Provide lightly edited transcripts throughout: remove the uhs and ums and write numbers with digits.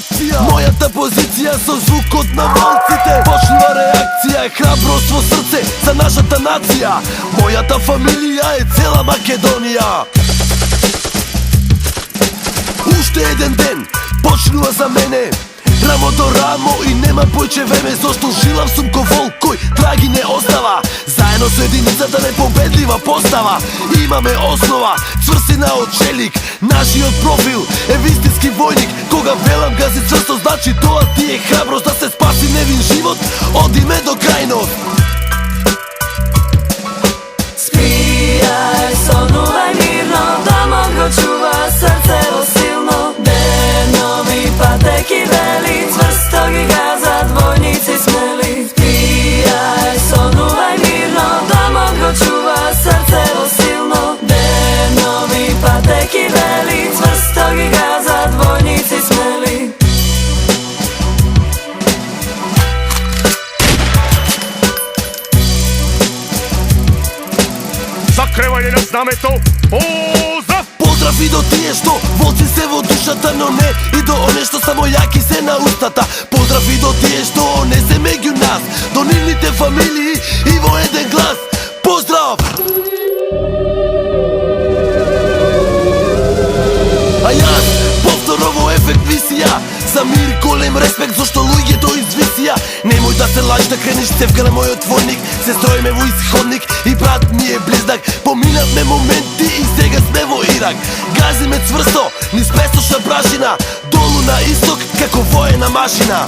акција. Мојата позиција со звукот на волците. Почнува реакција, храброст во срце за нашата нација. Мојата фамилија е цела Македонија. Уште еден ден почнува за мене, рамо до рамо и нема појче време. Зошто жилав сум ко волк кој траги не остава. Заедно со единицата непобедлива постава. Имаме основа, цврстина од челик. Нашиот профил е вистински војник. Кога велам гази цврсто, значи тоа ти е храброст да се спаси невин живот. Одиме до крајност. Спијај, сонувај мирно, домот го чува срцево силно. Денови патеки вели, цврсто ги газат војници смели. Спијај, сонувај мирно, домот го чува срцево силно. Денови патеки вели, цврсто ги газат војници смели. Закревање на знамето, поздрав! Поздрав и до тие што волци се во душата, но не и до оне што само јаки се на устата. Поздрав и до тие што не се меѓу нас, до нивните фамилии и во еден глас. Поздрав! А јас повторно во ефект висија, за мир голем респект, зашто луѓето извисија. Немој да се лаж да крениш цевка на мојот војник. Се строиме во исходник и брат ми е близнак. Поминавме моменти и сега сме во Ирак. Газиме цврсто, низ песочна прашина, долу на исток како воена машина.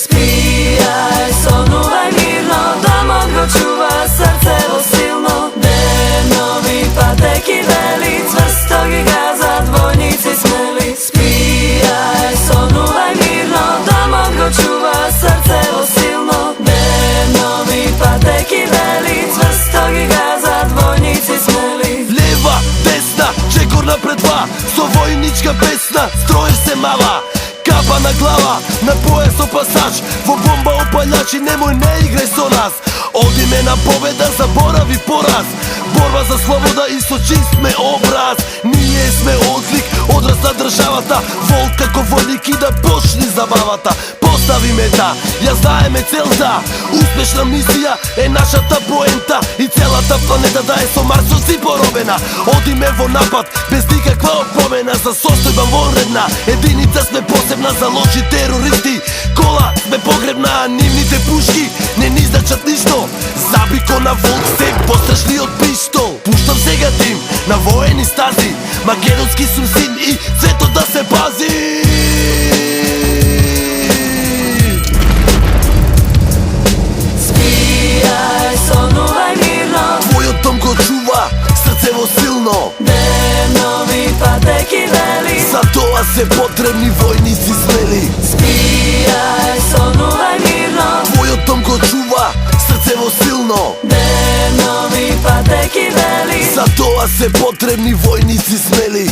Спијај, сонувај мирно, домот го чува срцево силно. Денови патеки вели, цврсто ги газат војници смели. Спијај, сонувај мирно, домот го чува срцево силно. Денови патеки вели, цврсто ги газат војници смели. Лева, десна, чекор напред два, со војничка песна, строиш се мава. Капа на глава, на појас опасач, во бомба опалјачи, немој не играј со нас. Одиме на победа, заборави пораз. Борба за слобода и со чист сме образ. Ние сме одлик, одраз на државата. Волк како војник и да почни забавата. Постави мета, ја знаеме целта. Успешна мисија е нашата поента. И целата планета да е со Марсоси поробена. Одиме во напад, без никаква опомена. За состојба вонредна, единица сме посебна за лоши терористи. Кола сме погребна, а нивните пушки не ни значат ништо. Забико на волк се пострашни од пиштол. Пуштам сега дим на воени стази. Македонски сум син и светот да се пази. Спијај, сонувај мирно, Твојот дом го чува срцево силно. денови патеки вели. За тоа се потребни војници смели. Спијај, сонувај мирно, Твојот дом го чува срцево силно. денови патеки вели. За тоа се потребни војници смели.